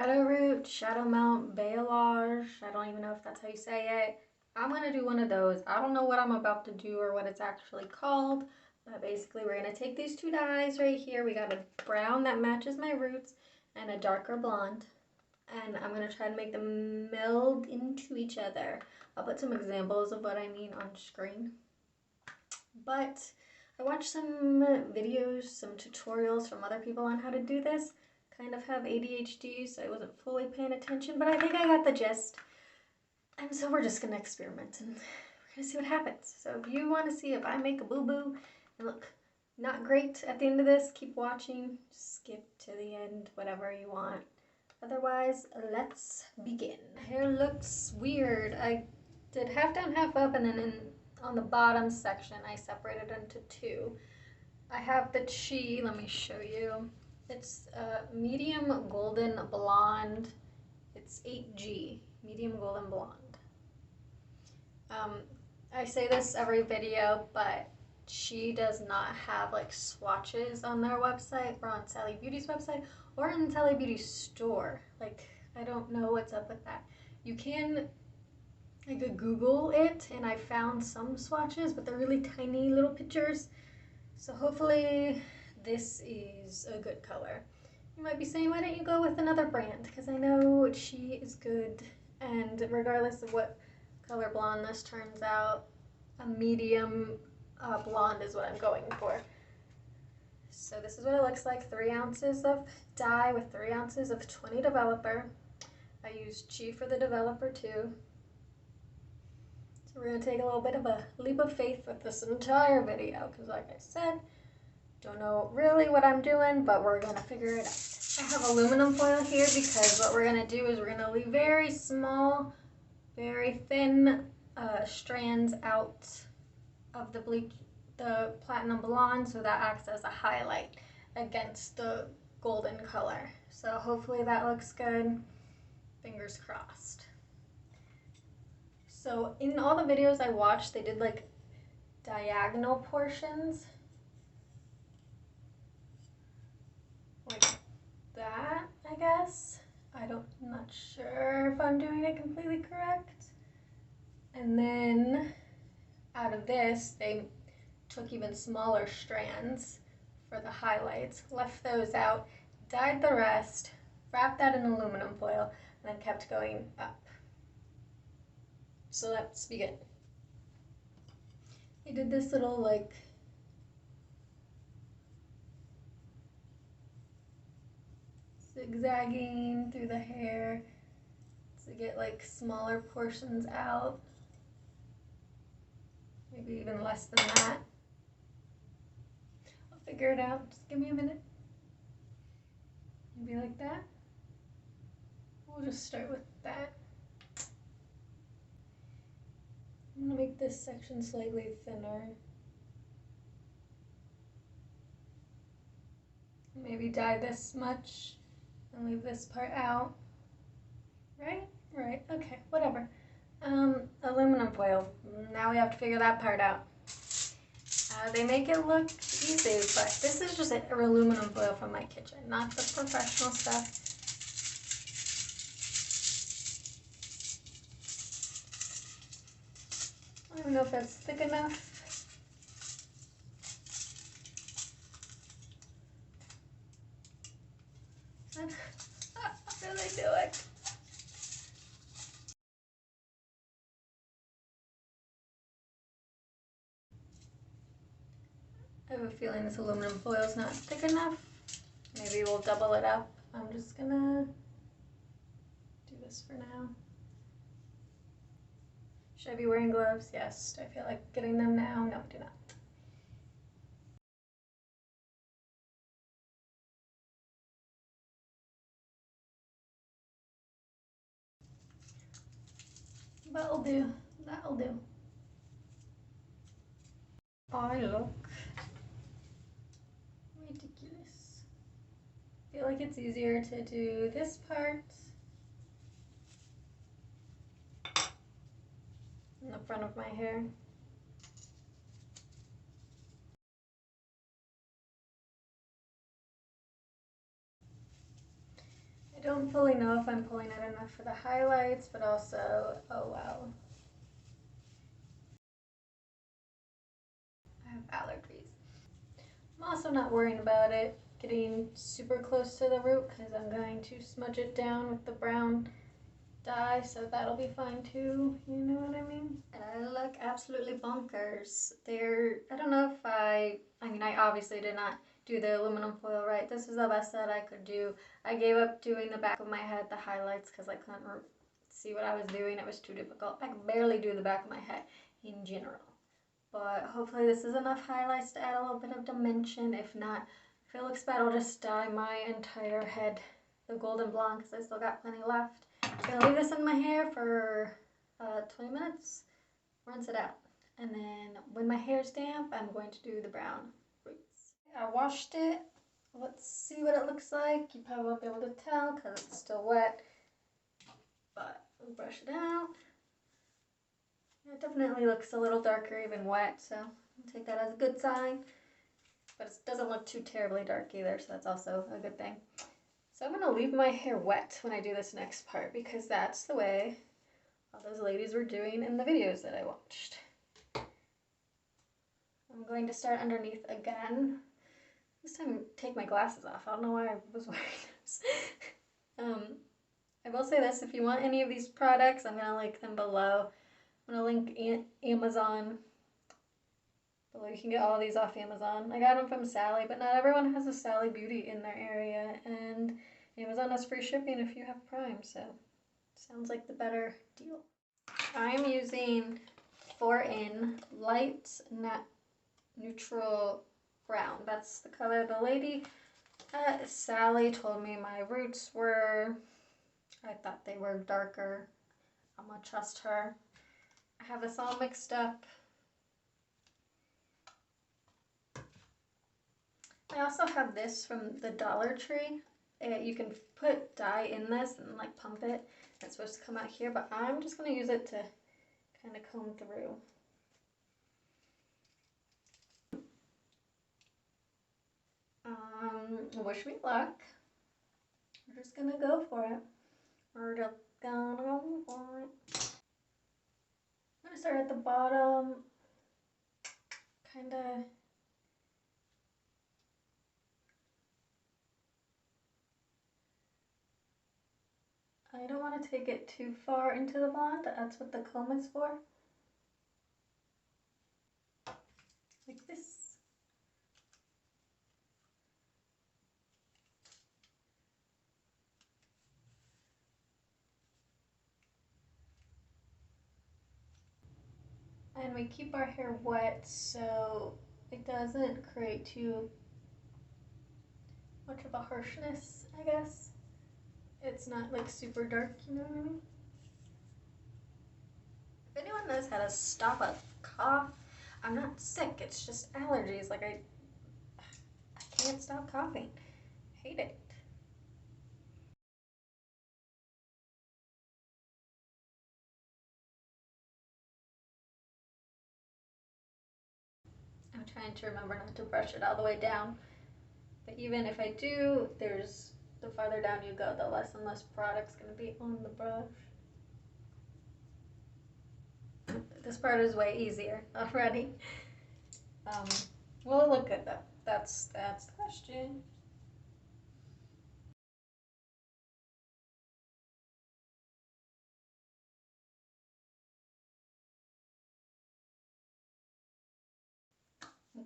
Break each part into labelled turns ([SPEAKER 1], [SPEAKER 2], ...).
[SPEAKER 1] shadow root, shadow mount, balayage. I don't even know if that's how you say it. I'm gonna do one of those. I don't know what I'm about to do or what it's actually called, but basically we're gonna take these two dyes right here. We got a brown that matches my roots and a darker blonde, and I'm gonna try to make them meld into each other. I'll put some examples of what I mean on screen. But I watched some videos, some tutorials from other people on how to do this. Kind of have ADHD, so I wasn't fully paying attention, but I think I got the gist. And so we're just gonna experiment and we're gonna see what happens. So if you want to see if I make a boo-boo and look not great at the end of this, keep watching, skip to the end, whatever you want. Otherwise, let's begin. Hair looks weird. I did half down, half up, and then on the bottom section, I separated into two. I have the Chi, let me show you. It's medium golden blonde. It's 8G, medium golden blonde. I say this every video, but Chi does not have like swatches on their website or on Sally Beauty's website or in Sally Beauty's store. Like, I don't know what's up with that. You can like Google it, and I found some swatches, but they're really tiny little pictures. So hopefully this is a good color. You might be saying, why don't you go with another brand? Because I know Chi is good, and regardless of what color blonde this turns out, a medium blonde is what I'm going for. So this is what it looks like. 3 ounces of dye with 3 ounces of 20 developer. I used Chi for the developer too. So we're going to take a little bit of a leap of faith with this entire video, because like I said, don't know really what I'm doing, but we're going to figure it out. I have aluminum foil here because what we're going to do is we're going to leave very small, very thin strands out of the platinum blonde, so that acts as a highlight against the golden color. So hopefully that looks good. Fingers crossed. So in all the videos I watched, they did like diagonal portions. Like that, I guess. I'm not sure if I'm doing it completely correct. And then out of this, they took even smaller strands for the highlights, left those out, dyed the rest, wrapped that in aluminum foil, and then kept going up. So let's begin. I did this little like zigzagging through the hair to get like smaller portions out. Maybe even less than that. I'll figure it out. Just give me a minute. Maybe like that. We'll just start with that. I'm going to make this section slightly thinner. Maybe dye this much and leave this part out. Right? Right. Okay, whatever. Aluminum foil. Now we have to figure that part out. They make it look easy, but this is just aluminum foil from my kitchen, not the professional stuff. I don't know if that's thick enough. How did I do it? I have a feeling this aluminum foil is not thick enough. Maybe we'll double it up. I'm just gonna do this for now. Should I be wearing gloves? Yes. Do I feel like getting them now? No, I do not. That'll do. That'll do. I look ridiculous. I feel like it's easier to do this part in the front of my hair. I don't fully know if I'm pulling it enough for the highlights, but also, oh wow. I have allergies. I'm also not worrying about it getting super close to the root because I'm going to smudge it down with the brown dye, so that'll be fine too, you know what I mean? And I look absolutely bonkers. I don't know if I obviously did not do the aluminum foil right. This is the best that I could do. I gave up doing the back of my head, the highlights, because I couldn't see what I was doing. It was too difficult. I could barely do the back of my head in general. But hopefully this is enough highlights to add a little bit of dimension. If not, if it looks bad, I'll just dye my entire head the golden blonde because I still got plenty left. I'm going to leave this in my hair for 20 minutes, rinse it out. And then when my hair's damp, I'm going to do the brown roots. I washed it. Let's see what it looks like. You probably won't be able to tell because it's still wet. But we'll brush it out. It definitely looks a little darker even wet, so I'll take that as a good sign. But it doesn't look too terribly dark either, so that's also a good thing. So I'm going to leave my hair wet when I do this next part because that's the way all those ladies were doing in the videos that I watched. I'm going to start underneath again. This time take my glasses off. I don't know why I was wearing those. I will say this, if you want any of these products, I'm going to link them below. I'm going to link Amazon below. You can get all these off Amazon. I got them from Sally, but not everyone has a Sally Beauty in their area, and Amazon has free shipping if you have Prime, so sounds like the better deal. I'm using 4in Light Neutral Brown. That's the color the lady at Sally told me my roots were. I thought they were darker. I'm gonna trust her. I have this all mixed up. I also have this from the Dollar Tree. You can put dye in this and like pump it. It's supposed to come out here, but I'm just going to use it to kind of comb through. Wish me luck. We're just going to go for it. We're just going to go for it. I'm going to start at the bottom, kind of I don't want to take it too far into the blonde. That's what the comb is for. Like this. And we keep our hair wet so it doesn't create too much of a harshness, I guess. It's not like super dark, you know what I mean? If anyone knows how to stop a cough, I'm not sick, it's just allergies. Like I can't stop coughing. I hate it. I'm trying to remember not to brush it all the way down. But even if I do, the farther down you go, the less and less product's going to be on the brush. This part is way easier already. Will it look good though? That's the question.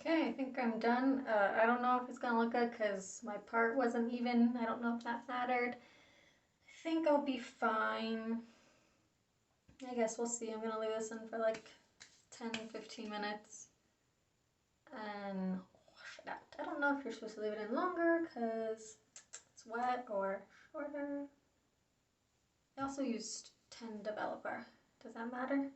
[SPEAKER 1] Okay, I think I'm done. I don't know if it's gonna look good because my part wasn't even. I don't know if that mattered. I think I'll be fine. I guess we'll see. I'm gonna leave this in for like 10-15 minutes and wash it out. I don't know if you're supposed to leave it in longer because it's wet or shorter. I also used 10 developer. Does that matter?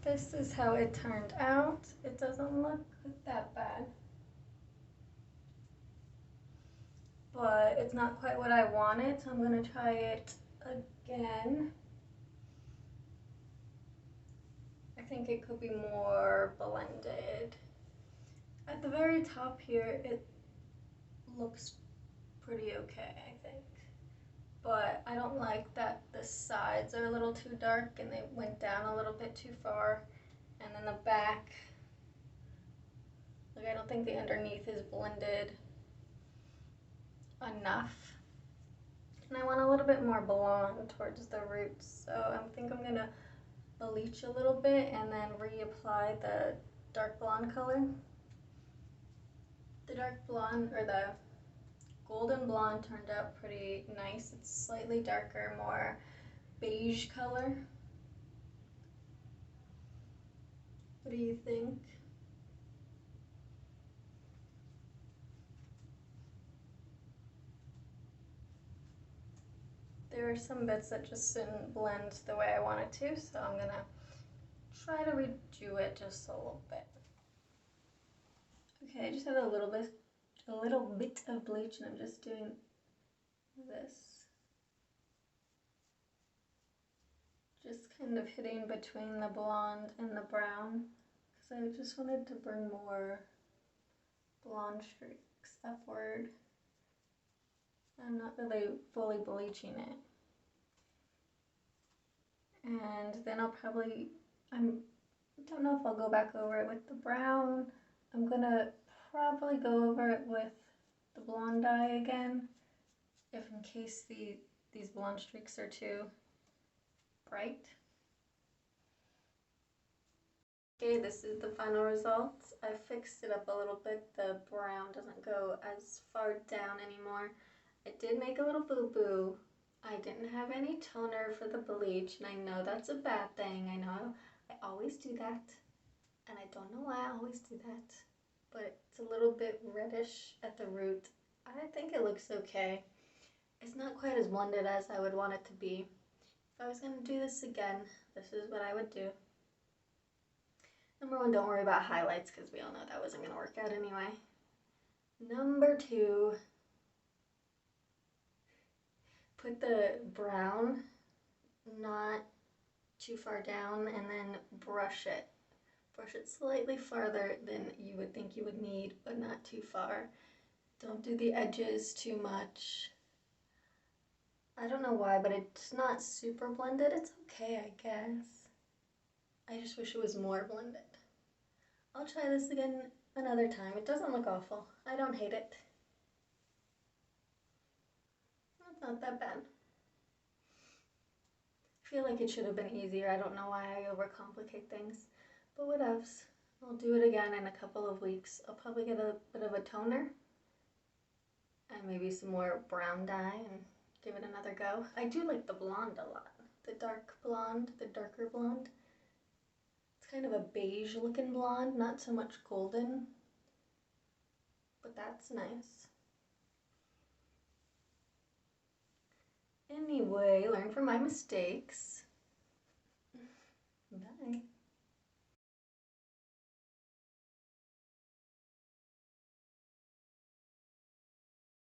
[SPEAKER 1] This is how it turned out. It doesn't look that bad. But it's not quite what I wanted, so I'm going to try it again. I think it could be more blended. At the very top here, it looks pretty okay, I think. But I don't like that the sides are a little too dark and they went down a little bit too far. And then the back, like I don't think the underneath is blended enough. And I want a little bit more blonde towards the roots. So I think I'm gonna bleach a little bit and then reapply the dark blonde color. The dark blonde, or the golden blonde, turned out pretty nice. It's slightly darker, more beige color. What do you think? There are some bits that just didn't blend the way I wanted to, so I'm gonna try to redo it just a little bit. Okay, I just had a little bit of bleach, and I'm just doing this. Just kind of hitting between the blonde and the brown, because I just wanted to bring more blonde streaks upward. I'm not really fully bleaching it. And then I'll probably, I don't know if I'll go back over it with the brown. I'm gonna probably go over it with the blonde dye again, if in case these blonde streaks are too bright. Okay, this is the final result. I fixed it up a little bit. The brown doesn't go as far down anymore. I did make a little boo-boo. I didn't have any toner for the bleach, and I know that's a bad thing. I know I always do that, and I don't know why I always do that, but it's a little bit reddish at the root. I think it looks okay. It's not quite as blended as I would want it to be. If I was going to do this again, this is what I would do. Number one, don't worry about highlights, because we all know that wasn't going to work out anyway. Number two, put the brown not too far down, and then brush it. Brush it slightly farther than you would think you would need, but not too far. Don't do the edges too much. I don't know why, but it's not super blended. It's okay, I guess. I just wish it was more blended. I'll try this again another time. It doesn't look awful. I don't hate it. It's not that bad. I feel like it should have been easier. I don't know why I overcomplicate things, but whatevs. I'll do it again in a couple of weeks. I'll probably get a bit of a toner and maybe some more brown dye and give it another go. I do like the blonde a lot. The dark blonde, the darker blonde. It's kind of a beige looking blonde, not so much golden, but that's nice. Anyway, learn from my mistakes. Bye.